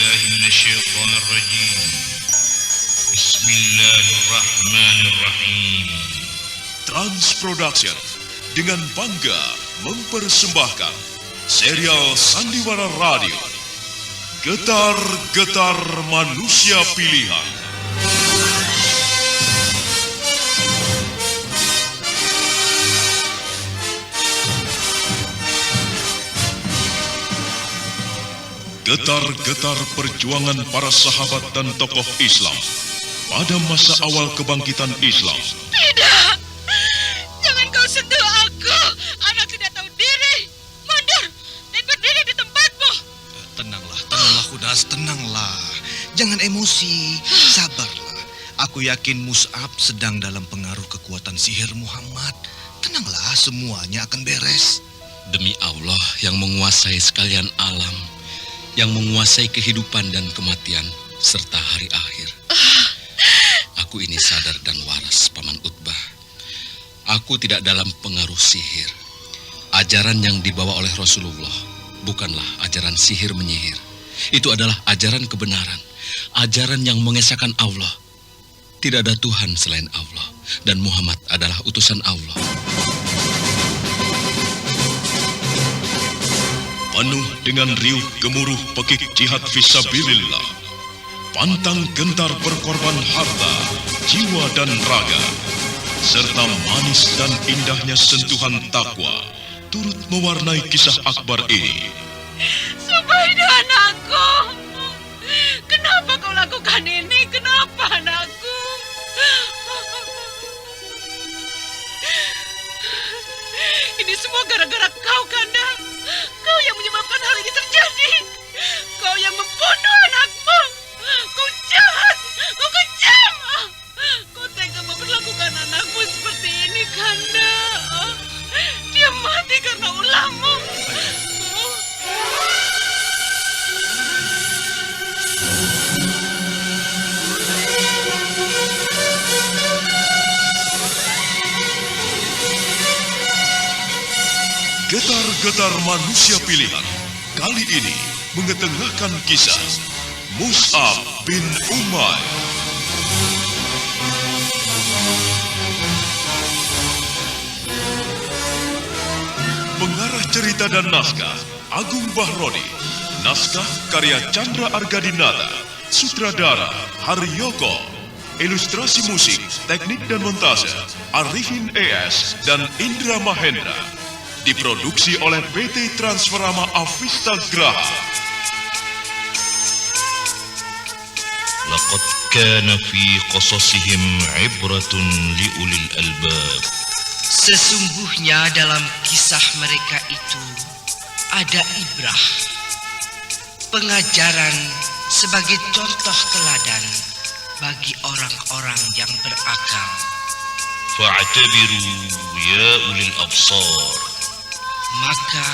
بالله من الشيطان الرجيم. بسم الله الرحمن الرحيم. Trans Production dengan bangga mempersembahkan serial Sandiwara Radio Getar-Getar Manusia Pilihan. Getar-getar perjuangan para sahabat dan tokoh Islam pada masa awal kebangkitan Islam. Tidak! Jangan kau sentuh aku! Anak tidak tahu diri! Mundur dan berdiri di tempatmu! Tenanglah Kudas, tenanglah. Jangan emosi, sabarlah. Aku yakin Mus'ab sedang dalam pengaruh kekuatan sihir Muhammad. Tenanglah, semuanya akan beres. Demi Allah yang menguasai sekalian alam, yang menguasai kehidupan dan kematian, serta hari akhir. Aku ini sadar dan waras, Paman Utbah. Aku tidak dalam pengaruh sihir. Ajaran yang dibawa oleh Rasulullah bukanlah ajaran sihir menyihir. Itu adalah ajaran kebenaran, ajaran yang mengesahkan Allah. Tidak ada Tuhan selain Allah, dan Muhammad adalah utusan Allah. Penuh dengan riuh gemuruh pekik jihad fisabilillah, pantang gentar berkorban harta, jiwa dan raga, serta manis dan indahnya sentuhan takwa turut mewarnai kisah akbar ini. Subaida anakku! Kenapa kau lakukan ini? Kenapa anakku? Ini semua gara-gara kau, Kanda. Kau yang menyebabkan hal ini terjadi. Kau yang membunuh anakmu. Kau jahat. Kau kejam. Kau tega memperlakukan anakmu seperti ini, Kanda. Dia mati karena ulahmu. Getar-getar manusia pilihan kali ini mengetengahkan kisah Mus'ab bin Umair. Pengarah cerita dan naskah Agung Bahrodi. Naskah karya Chandra Argadinata. Sutradara Haryoko. Ilustrasi musik, teknik dan montase Arifin ES dan Indra Mahendra. Diproduksi oleh PT Transferama Avista Graha. لقد كان في قصصهم عبرة لأولي الألباب. Sesungguhnya dalam kisah mereka itu ada ibrah, pengajaran sebagai contoh teladan bagi orang-orang yang berakal. فاعتبروا يا أولي الأبصار. Maka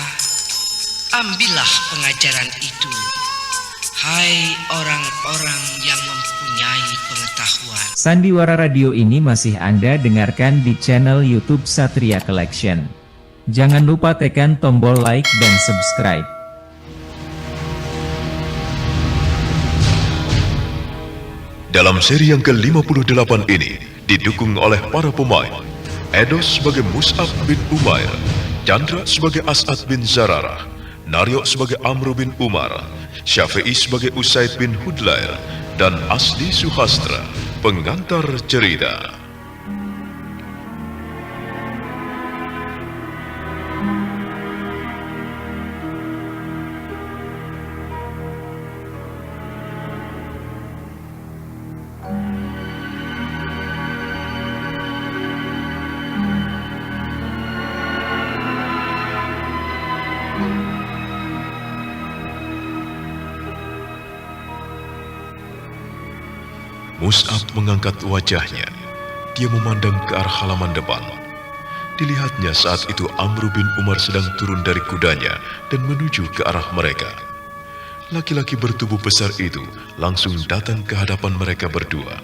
ambillah pengajaran itu, hai orang-orang yang mempunyai pengetahuan. Sandiwara Radio ini masih Anda dengarkan di channel YouTube Satria Collection. Jangan lupa tekan tombol like dan subscribe. Dalam seri yang ke-58 ini didukung oleh para pemain Edos sebagai Mus'ab bin Umair, Chandra sebagai As'ad bin Zararah, Naryo sebagai Amr bin Umar, Syafi'i sebagai Usaid bin Hudlair, dan Asli Suhastra, pengantar cerita. Mus'ab mengangkat wajahnya. Dia memandang ke arah halaman depan. Dilihatnya saat itu Amr bin Umar sedang turun dari kudanya dan menuju ke arah mereka. Laki-laki bertubuh besar itu langsung datang ke hadapan mereka berdua.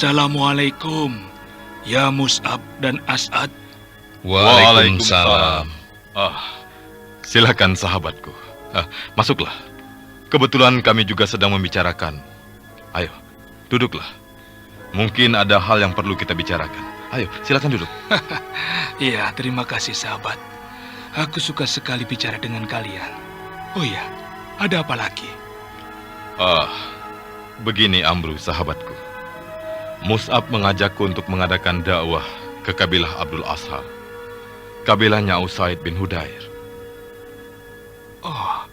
Assalamualaikum, ya Mus'ab dan As'ad. Waalaikumsalam. Silakan sahabatku. Masuklah. Kebetulan kami juga sedang membicarakan. Ayo, duduklah. Mungkin ada hal yang perlu kita bicarakan. Ayo, silakan duduk. Iya, terima kasih sahabat. Aku suka sekali bicara dengan kalian. Oh iya, ada apa lagi? Begini Amru, sahabatku. Mus'ab mengajakku untuk mengadakan dakwah ke kabilah Abdul Ashal. Kabilahnya Usaid bin Hudair. Oh,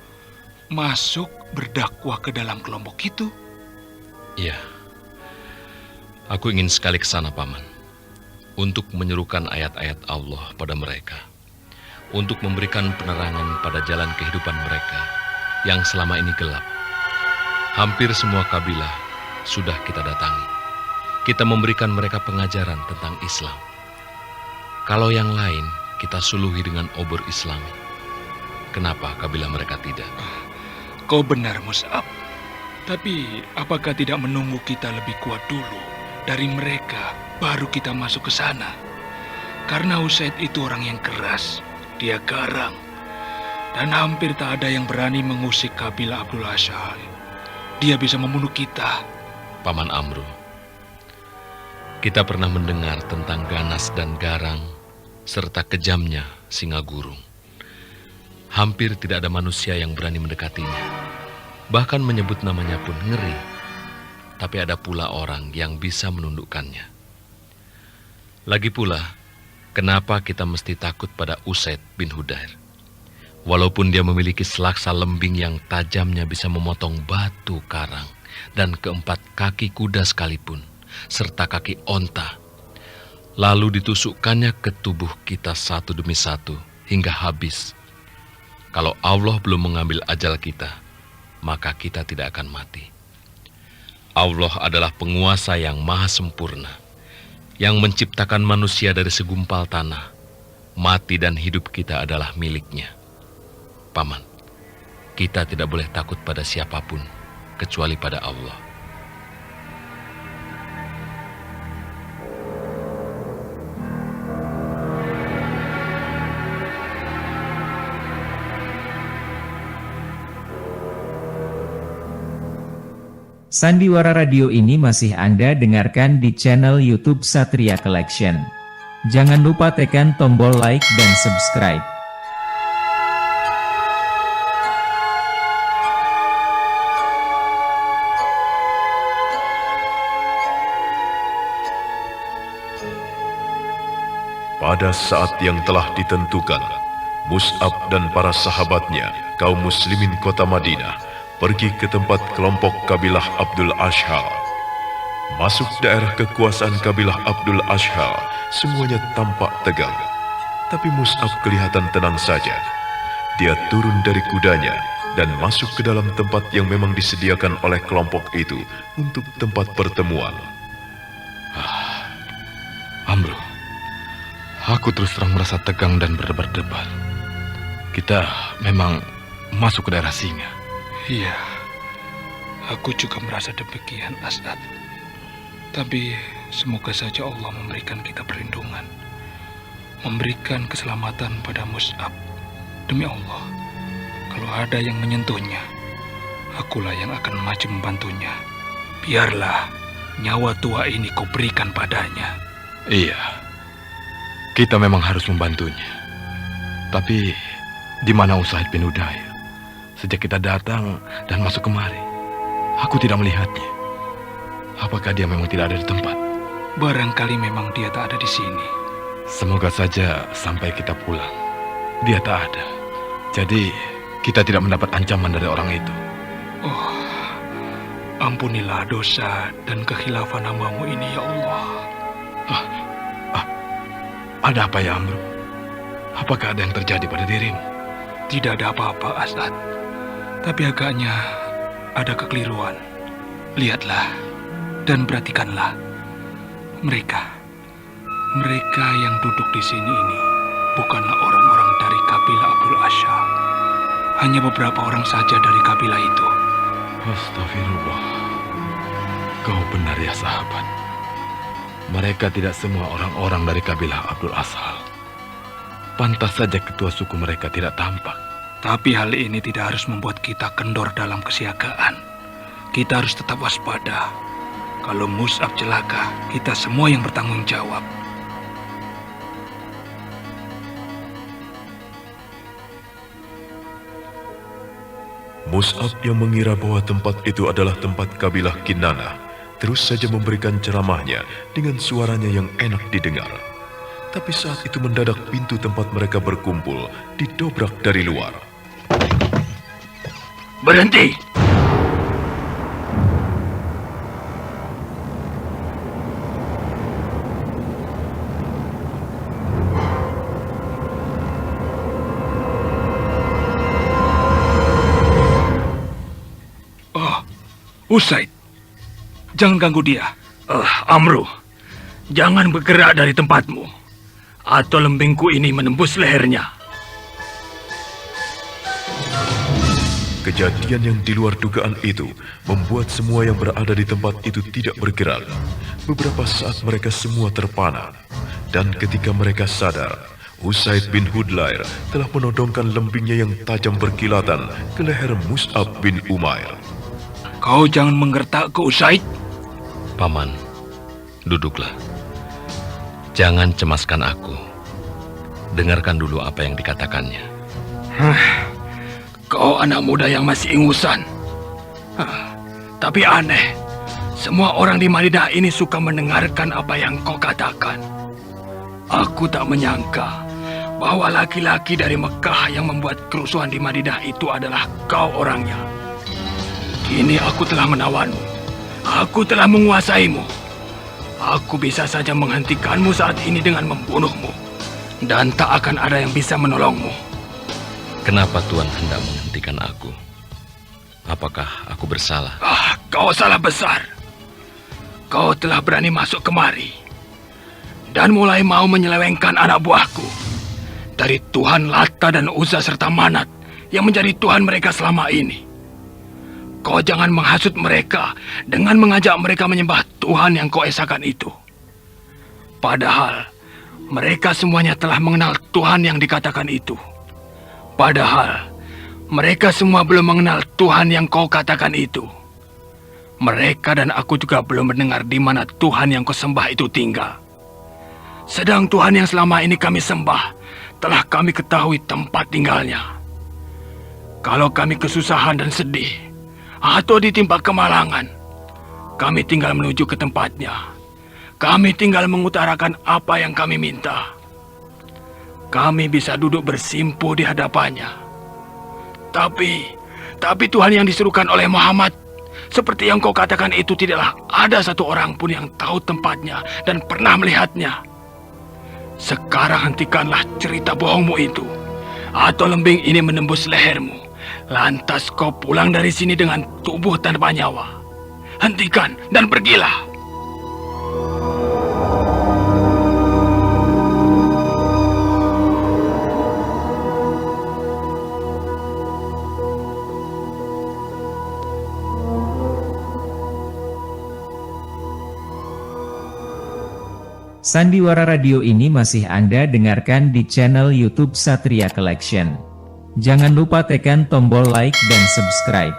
masuk berdakwah ke dalam kelompok itu? Iya. Aku ingin sekali ke sana, Paman. Untuk menyerukan ayat-ayat Allah pada mereka. Untuk memberikan penerangan pada jalan kehidupan mereka yang selama ini gelap. Hampir semua kabilah sudah kita datangi. Kita memberikan mereka pengajaran tentang Islam. Kalau yang lain, kita suluhi dengan obor Islami. Kenapa kabilah mereka tidak? Kau benar, Mus'ab. Tapi, apakah tidak menunggu kita lebih kuat dulu dari mereka, baru kita masuk ke sana? Karena Usaid itu orang yang keras, dia garang. Dan hampir tak ada yang berani mengusik kabilah Abdul Ashal. Dia bisa membunuh kita. Paman Amru, kita pernah mendengar tentang ganas dan garang, serta kejamnya singa gurung. Hampir tidak ada manusia yang berani mendekatinya. Bahkan menyebut namanya pun ngeri. Tapi ada pula orang yang bisa menundukkannya. Lagi pula, kenapa kita mesti takut pada Usaid bin Hudair? Walaupun dia memiliki selaksa lembing yang tajamnya bisa memotong batu karang dan keempat kaki kuda sekalipun, serta kaki onta, lalu ditusukkannya ke tubuh kita satu demi satu hingga habis. Kalau Allah belum mengambil ajal kita, maka kita tidak akan mati. Allah adalah penguasa yang maha sempurna, yang menciptakan manusia dari segumpal tanah. Mati dan hidup kita adalah miliknya. Paman, kita tidak boleh takut pada siapapun, kecuali pada Allah. Sandiwara Radio ini masih Anda dengarkan di channel YouTube Satria Collection. Jangan lupa tekan tombol like dan subscribe. Pada saat yang telah ditentukan, Mus'ab dan para sahabatnya, kaum muslimin kota Madinah, pergi ke tempat kelompok kabilah Abdul Ashal. Masuk daerah kekuasaan kabilah Abdul Ashal, semuanya tampak tegang. Tapi Mus'ab kelihatan tenang saja. Dia turun dari kudanya dan masuk ke dalam tempat yang memang disediakan oleh kelompok itu untuk tempat pertemuan. Amru, aku terus terang merasa tegang dan berdebar-debar. Kita memang masuk ke daerah singa. Iya, aku juga merasa demikian, As'ad. Tapi semoga saja Allah memberikan kita perlindungan, memberikan keselamatan pada Mus'ab. Demi Allah, kalau ada yang menyentuhnya, akulah yang akan maju membantunya. Biarlah nyawa tua ini kau berikan padanya. Iya, kita memang harus membantunya. Tapi di mana Usaid bin Hudair? Sejak kita datang dan masuk kemari, aku tidak melihatnya. Apakah dia memang tidak ada di tempat? Barangkali memang dia tak ada di sini. Semoga saja sampai kita pulang, dia tak ada. Jadi kita tidak mendapat ancaman dari orang itu. Oh, ampunilah dosa dan kekhilafan hamba-Mu ini, ya Allah. Ada apa ya, Amru? Apakah ada yang terjadi pada dirimu? Tidak ada apa-apa, As'ad. Tapi agaknya ada kekeliruan. Lihatlah dan perhatikanlah. Mereka yang duduk di sini ini bukanlah orang-orang dari kabilah Abdul Ashal. Hanya beberapa orang saja dari kabilah itu. Astagfirullah. Kau benar ya, sahabat. Mereka tidak semua orang-orang dari kabilah Abdul Ashal. Pantas saja ketua suku mereka tidak tampak. Tapi hal ini tidak harus membuat kita kendor dalam kesiagaan. Kita harus tetap waspada. Kalau Mus'ab celaka, kita semua yang bertanggung jawab. Mus'ab yang mengira bahwa tempat itu adalah tempat kabilah Kinanah, terus saja memberikan ceramahnya dengan suaranya yang enak didengar. Tapi saat itu mendadak pintu tempat mereka berkumpul didobrak dari luar. Berhenti! Usaid, jangan ganggu dia. Amru, jangan bergerak dari tempatmu, atau lembingku ini menembus lehernya. Kejadian yang di luar dugaan itu membuat semua yang berada di tempat itu tidak bergerak. Beberapa saat mereka semua terpana, dan ketika mereka sadar, Usaid bin Hudlair telah menodongkan lembingnya yang tajam berkilatan ke leher Mus'ab bin Umair. Kau jangan menggertakku, Usaid. Paman, duduklah. Jangan cemaskan aku. Dengarkan dulu apa yang dikatakannya. Kau anak muda yang masih ingusan. Tapi aneh, semua orang di Madinah ini suka mendengarkan apa yang kau katakan. Aku tak menyangka bahwa laki-laki dari Mekah yang membuat kerusuhan di Madinah itu adalah kau orangnya. Kini aku telah menawanmu. Aku telah menguasaimu. Aku bisa saja menghentikanmu saat ini dengan membunuhmu. Dan tak akan ada yang bisa menolongmu. Kenapa Tuan hendak menghentikan aku? Apakah aku bersalah? Kau salah besar. Kau telah berani masuk kemari. Dan mulai mau menyelewengkan anak buahku. Dari Tuhan Lata dan Uzza serta Manat yang menjadi Tuhan mereka selama ini. Kau jangan menghasut mereka dengan mengajak mereka menyembah Tuhan yang kau esakan itu. Padahal mereka semuanya telah mengenal Tuhan yang dikatakan itu. Padahal mereka semua belum mengenal Tuhan yang kau katakan itu. Mereka dan aku juga belum mendengar di mana Tuhan yang kau sembah itu tinggal. Sedang Tuhan yang selama ini kami sembah telah kami ketahui tempat tinggalnya. Kalau kami kesusahan dan sedih, atau ditimpa kemalangan, kami tinggal menuju ke tempatnya. Kami tinggal mengutarakan apa yang kami minta. Kami bisa duduk bersimpuh di hadapannya. Tapi Tuhan yang disuruhkan oleh Muhammad, seperti yang kau katakan itu, tidaklah ada satu orang pun yang tahu tempatnya dan pernah melihatnya. Sekarang hentikanlah cerita bohongmu itu, atau lembing ini menembus lehermu. Lantas kau pulang dari sini dengan tubuh tanpa nyawa. Hentikan dan pergilah. Sandiwara Radio ini masih Anda dengarkan di channel YouTube Satria Collection. Jangan lupa tekan tombol like dan subscribe.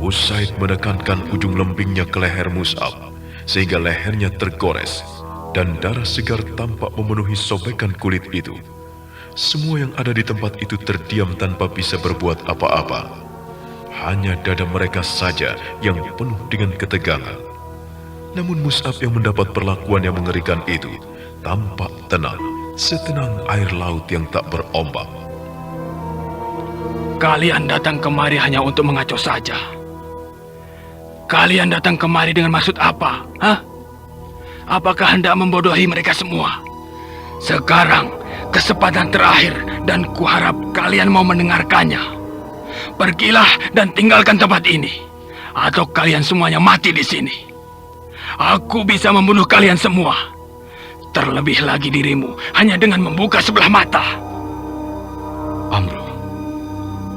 Usaid menekankan ujung lembingnya ke leher Mus'ab, sehingga lehernya tergores, dan darah segar tampak memenuhi sobekan kulit itu. Semua yang ada di tempat itu terdiam tanpa bisa berbuat apa-apa. Hanya dada mereka saja yang penuh dengan ketegangan. Namun Mus'ab yang mendapat perlakuan yang mengerikan itu tampak tenang, setenang air laut yang tak berombak. Kalian datang kemari hanya untuk mengacau saja. Kalian datang kemari dengan maksud apa? Apakah hendak membodohi mereka semua? Sekarang kesempatan terakhir dan kuharap kalian mau mendengarkannya. Pergilah dan tinggalkan tempat ini, atau kalian semuanya mati di sini. Aku bisa membunuh kalian semua. Terlebih lagi dirimu hanya dengan membuka sebelah mata. Amro,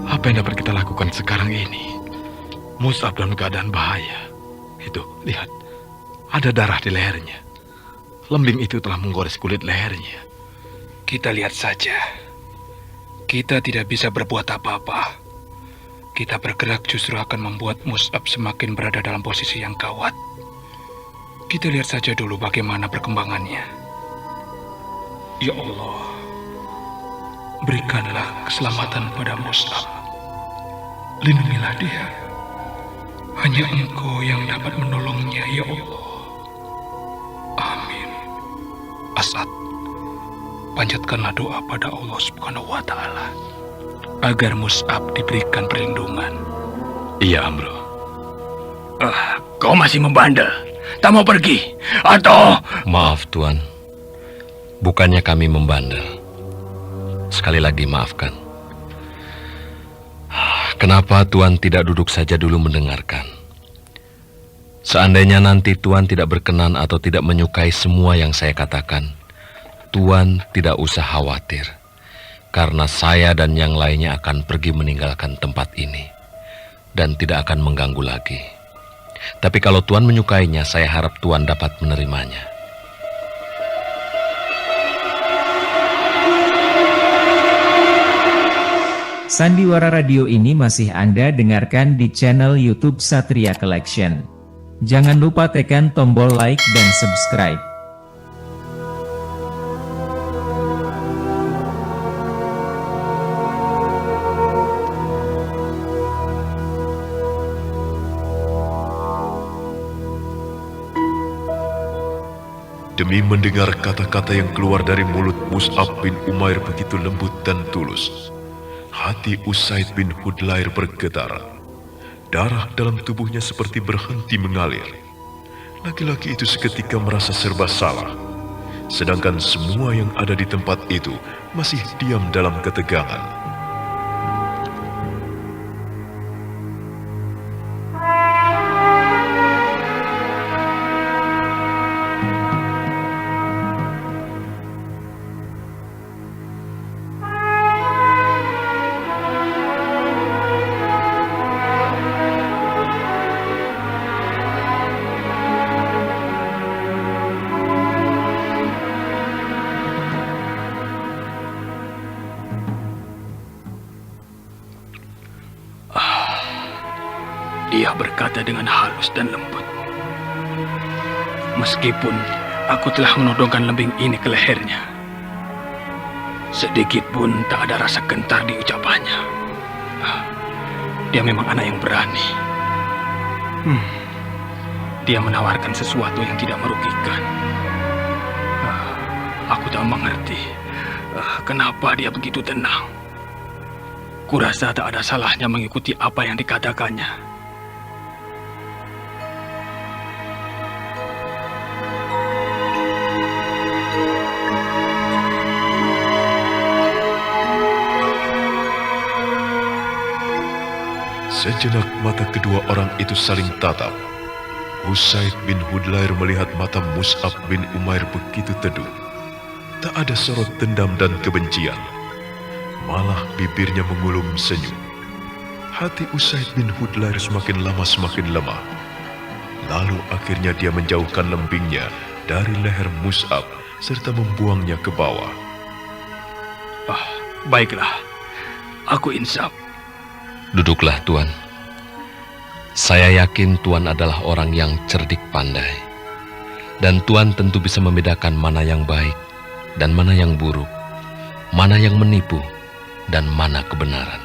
apa yang dapat kita lakukan sekarang ini? Mus'ab dalam keadaan bahaya. Itu, lihat. Ada darah di lehernya. Lembing itu telah menggores kulit lehernya. Kita lihat saja. Kita tidak bisa berbuat apa-apa. Kita bergerak justru akan membuat Mus'ab semakin berada dalam posisi yang gawat. Kita lihat saja dulu bagaimana perkembangannya. Ya Allah, berikanlah keselamatan pada Mus'ab. Lindungilah dia. Hanya Engkau yang dapat menolongnya, ya Allah. Amin. As'ad, panjatkanlah doa pada Allah Subhanahu wa Ta'ala agar Mus'ab diberikan perlindungan. Iya, Amro. Kau masih membandel? Tak mau pergi? Atau... Maaf, Tuan. Bukannya kami membandel. Sekali lagi maafkan. Kenapa Tuan tidak duduk saja dulu mendengarkan? Seandainya nanti Tuan tidak berkenan atau tidak menyukai semua yang saya katakan, Tuan tidak usah khawatir. Karena saya dan yang lainnya akan pergi meninggalkan tempat ini. Dan tidak akan mengganggu lagi. Tapi kalau Tuan menyukainya, saya harap Tuan dapat menerimanya. Sandiwara Radio ini masih Anda dengarkan di channel YouTube Satria Collection. Jangan lupa tekan tombol like dan subscribe. Demi mendengar kata-kata yang keluar dari mulut Mus'ab bin Umair begitu lembut dan tulus, hati Usaid bin Hudlair bergetar. Darah dalam tubuhnya seperti berhenti mengalir. Laki-laki itu seketika merasa serba salah, sedangkan semua yang ada di tempat itu masih diam dalam ketegangan. Dia berkata dengan halus dan lembut. Meskipun aku telah menodongkan lembing ini ke lehernya, sedikit pun tak ada rasa gentar di ucapannya. Dia memang anak yang berani. Dia menawarkan sesuatu yang tidak merugikan. Aku tak mengerti kenapa dia begitu tenang. Kurasa tak ada salahnya mengikuti apa yang dikatakannya. Sejenak mata kedua orang itu saling tatap. Usaid bin Hudlair melihat mata Mus'ab bin Umair begitu teduh. Tak ada sorot dendam dan kebencian. Malah bibirnya mengulum senyum. Hati Usaid bin Hudlair semakin lama semakin lemah. Lalu akhirnya dia menjauhkan lembingnya dari leher Mus'ab serta membuangnya ke bawah. Baiklah, aku insaf. Duduklah, Tuan. Saya yakin Tuan adalah orang yang cerdik pandai. Dan Tuan tentu bisa membedakan mana yang baik dan mana yang buruk, mana yang menipu dan mana kebenaran.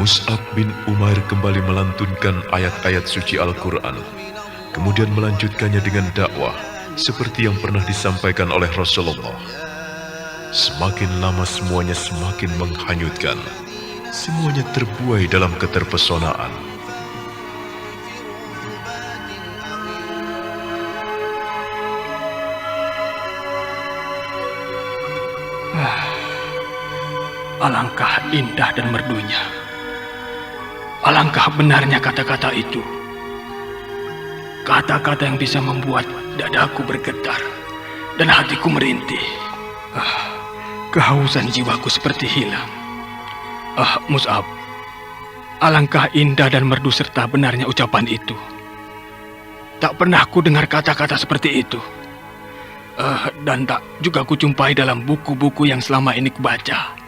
Mus'ab bin Umair kembali melantunkan ayat-ayat suci Al-Quran, kemudian melanjutkannya dengan dakwah seperti yang pernah disampaikan oleh Rasulullah. Semakin lama semuanya semakin menghanyutkan, semuanya terbuai dalam keterpesonaan. Alangkah indah dan merdunya. Alangkah benarnya kata-kata itu. Kata-kata yang bisa membuat dadaku bergetar dan hatiku merintih. Kehausan jiwaku seperti hilang. Mus'ab, alangkah indah dan merdu serta benarnya ucapan itu. Tak pernah ku dengar kata-kata seperti itu. Dan tak juga kujumpai dalam buku-buku yang selama ini kubaca.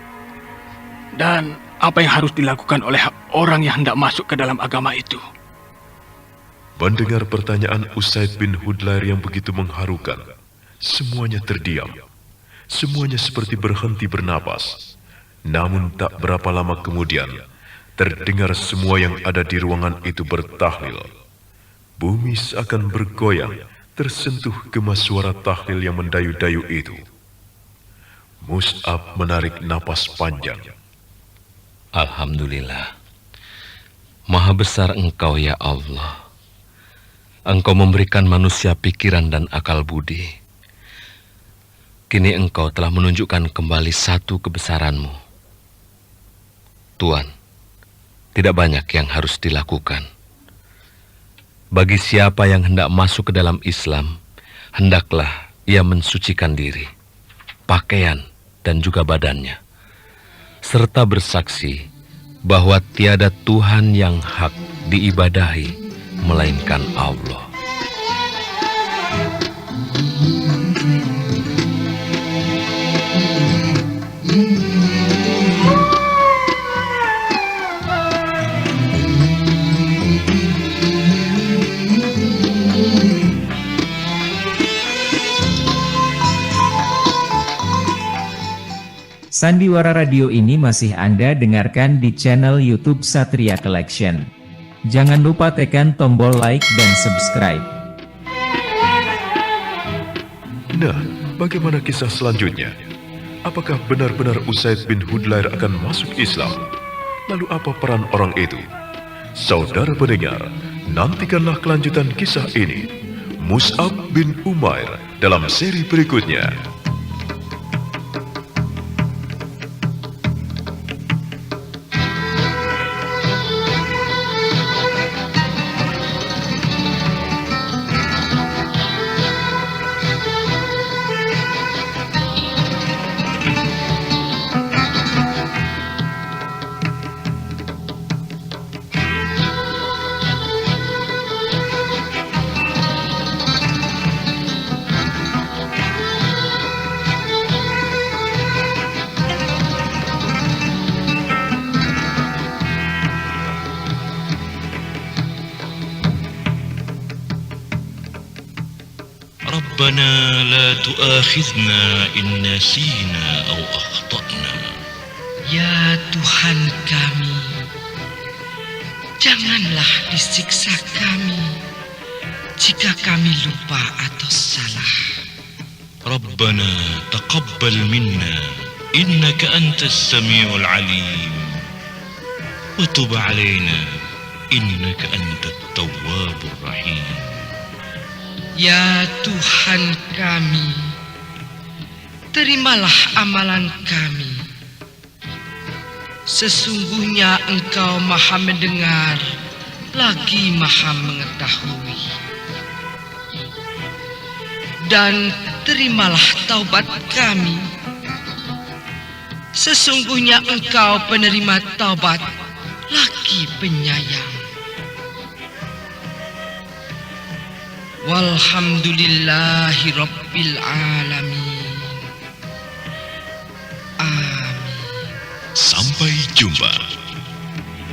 Dan apa yang harus dilakukan oleh orang yang hendak masuk ke dalam agama itu? Mendengar pertanyaan Usaid bin Hudlair yang begitu mengharukan, semuanya terdiam. Semuanya seperti berhenti bernapas. Namun tak berapa lama kemudian, terdengar semua yang ada di ruangan itu bertahlil. Bumi seakan bergoyang, tersentuh gema suara tahlil yang mendayu-dayu itu. Mus'ab menarik napas panjang. Alhamdulillah. Maha besar Engkau ya Allah. Engkau memberikan manusia pikiran dan akal budi. Kini Engkau telah menunjukkan kembali satu kebesaran-Mu. Tuan, tidak banyak yang harus dilakukan. Bagi siapa yang hendak masuk ke dalam Islam, hendaklah ia mensucikan diri, pakaian, dan juga badannya, serta bersaksi bahwa tiada Tuhan yang hak diibadahi melainkan Allah. Sandiwara Radio ini masih Anda dengarkan di channel YouTube Satria Collection. Jangan lupa tekan tombol like dan subscribe. Nah, bagaimana kisah selanjutnya? Apakah benar-benar Usaid bin Hudlair akan masuk Islam? Lalu apa peran orang itu? Saudara pendengar, nantikanlah kelanjutan kisah ini. Mus'ab bin Umair dalam seri berikutnya. ربنا لا تؤاخذنا إن نسينا أو أخطأنا. Ya Tuhan kami, janganlah disiksa kami jika kami lupa atau salah. ربنا تقبل منا إنك أنت السميع العليم وتب علينا إنك أنت التواب الرحيم. Ya Tuhan kami, terimalah amalan kami. Sesungguhnya Engkau Maha mendengar, lagi Maha mengetahui. Dan terimalah taubat kami. Sesungguhnya Engkau penerima taubat, lagi penyayang. Walhamdulillahi Rabbil Alamin. Sampai jumpa.